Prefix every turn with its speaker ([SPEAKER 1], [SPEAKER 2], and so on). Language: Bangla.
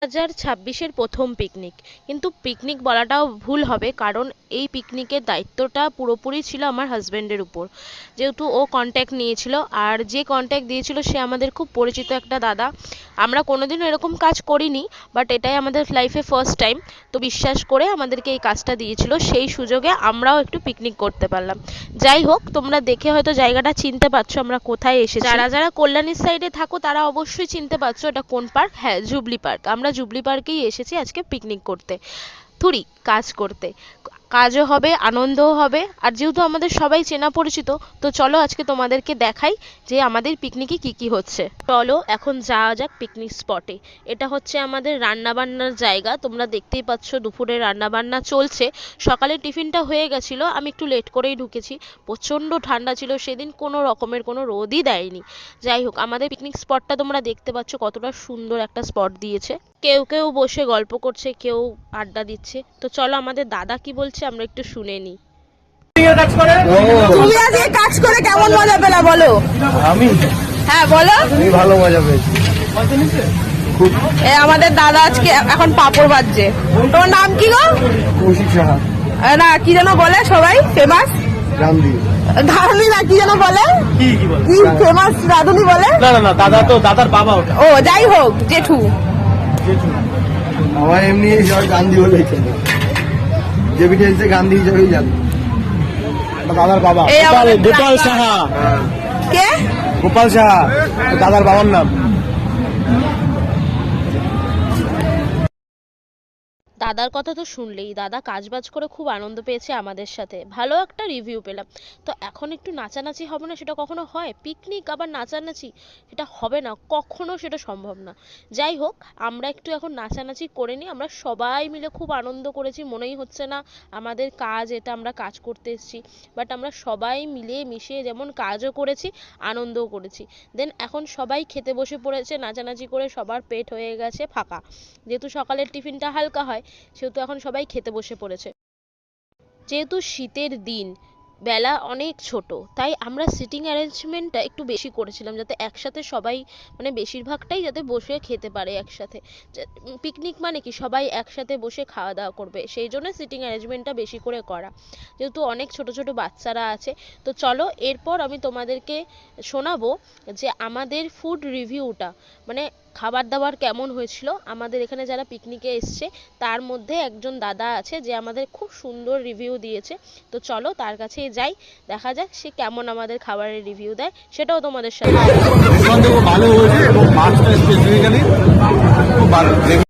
[SPEAKER 1] 2026-এর প্রথম পিকনিক, কিন্তু পিকনিক বলাটাও ভুল হবে, কারণ এই পিকনিকের দায়িত্বটা পুরোপুরি ছিল আমার হাজব্যান্ডের উপর, যেহেতু ও কন্ট্যাক্ট নিয়েছিল। আর যে কন্ট্যাক্ট দিয়েছিল সে আমাদের খুব পরিচিত একটা দাদা। আমরা কোনোদিনও এরকম কাজ করিনি, বাট এটাই আমাদের লাইফে ফার্স্ট টাইম। তো বিশ্বাস করে আমাদেরকে এই কাজটা দিয়েছিল, সেই সুযোগে আমরাও একটু পিকনিক করতে পারলাম। যাই হোক, তোমরা দেখে হয়তো জায়গাটা চিনতে পারছো আমরা কোথায় এসেছি। যারা যারা কল্যাণীর সাইডে থাকো তারা অবশ্যই চিনতে পারছো এটা কোন পার্ক। হ্যাঁ, জুবলি পার্ক। আমরা জুবলি পার্কেই এসেছি আজকে পিকনিক করতে, থুরি কাজ করতে। কাজও হবে, আনন্দও হবে, আর যেহেতু আমাদের সবাই চেনা পরিচিত, তো চলো আজকে তোমাদেরকে দেখাই যে আমাদের পিকনিকে কি কি হচ্ছে। চলো এখন যাওয়া যাক পিকনিক স্পটে। এটা হচ্ছে আমাদের রান্নাবান্নার জায়গা। তোমরা দেখতেই পাচ্ছ দুপুরে রান্নাবান্না চলছে। সকালে টিফিনটা হয়ে গেছিলো, আমি একটু লেট করেই ঢুকেছি। প্রচণ্ড ঠান্ডা ছিল সেদিন, কোনো রকমের কোনো রোদই দেয়নি। যাই হোক, আমাদের পিকনিক স্পটটা তোমরা দেখতে পাচ্ছ কতটা সুন্দর একটা স্পট দিয়েছে। কেউ কেউ বসে গল্প করছে, কেউ আড্ডা দিচ্ছে। তো চলো আমাদের দাদা কি বলছে আমরা একটু শুনে নিই।
[SPEAKER 2] তুমি আজকে কাজ করে কেমন মজা পেলা বলো?
[SPEAKER 3] আমি
[SPEAKER 2] হ্যাঁ বলো।
[SPEAKER 3] আমি ভালো মজা পেয়েছি।
[SPEAKER 2] আমাদের দাদা আজকে এখন পাপড় বাজছে। তোমার নাম কি গো?
[SPEAKER 3] কৌশিক সাহা।
[SPEAKER 2] না কি যেন বলে সবাই ফেমাস
[SPEAKER 3] রামদি।
[SPEAKER 2] ধারণি না কি যেন বলে, কি ফেমাস রাধুনি বলে?
[SPEAKER 3] না না না, দাদা তো দাদার বাবা ওটা।
[SPEAKER 2] ও যাই হোক, জেঠু।
[SPEAKER 3] আমার এমনি গান্ধী বলে যে বিটেলসে গান্ধী হিসেবেই জানি। দাদার বাবা গোপাল সাহা।
[SPEAKER 2] কে?
[SPEAKER 3] গোপাল সাহা দাদার বাবার নাম।
[SPEAKER 1] দাদার কথা তো শুনলেই, দাদা কাজবাজ করে খুব আনন্দ পেয়েছে আমাদের সাথে, ভালো একটা রিভিউ পেলাম। তো এখন একটু নাচানাচি হবে না? সেটা কখনো হয়? পিকনিক আবার নাচানাচি, সেটা হবে না কখনো, সেটা সম্ভব না। যাই হোক, আমরা একটু এখন নাচানাচি করে নিই। আমরা সবাই মিলে খুব আনন্দ করেছি, মনেই হচ্ছে না আমাদের কাজ, এটা আমরা কাজ করতে এসেছি। বাট আমরা সবাই মিলে মিশে যেমন কাজও করেছি, আনন্দও করেছি। দেন এখন সবাই খেতে বসে পড়েছে, নাচানাচি করে সবার পেট হয়ে গেছে ফাঁকা। যেহেতু সকালের টিফিনটা হালকা হয়, সেহেতু এখন সবাই খেতে বসে পড়েছে। যেহেতু শীতের দিন, বেলা অনেক ছোট, তাই আমরা সিটিং অ্যারেঞ্জমেন্টটা একটু বেশি করেছিলাম, যাতে একসাথে সবাই, মানে বেশিরভাগটাই যাতে বসে খেতে পারে একসাথে। পিকনিক মানে কি সবাই একসাথে বসে খাওয়া দাওয়া করবে, সেই জন্য সিটিং অ্যারেঞ্জমেন্টটা বেশি করে করা, যেহেতু অনেক ছোট ছোট বাচ্চারা আছে। তো চলো এরপর আমি তোমাদেরকে শোনাবো যে আমাদের ফুড রিভিউটা, মানে খাবার দাবার কেমন হয়েছিল। আমাদের এখানে যারা পিকনিকে এসছে তার মধ্যে একজন দাদা আছে যে আমাদের খুব সুন্দর রিভিউ দিয়েছে। তো চলো তার কাছেই যাই, দেখা যাক সে কেমন আমাদের খাবারের রিভিউ দেয়, সেটাও তোমাদের সাথে।
[SPEAKER 3] ভালো হয়েছে এবং মাছটা স্পেসিফিক্যালি খুব ভালো।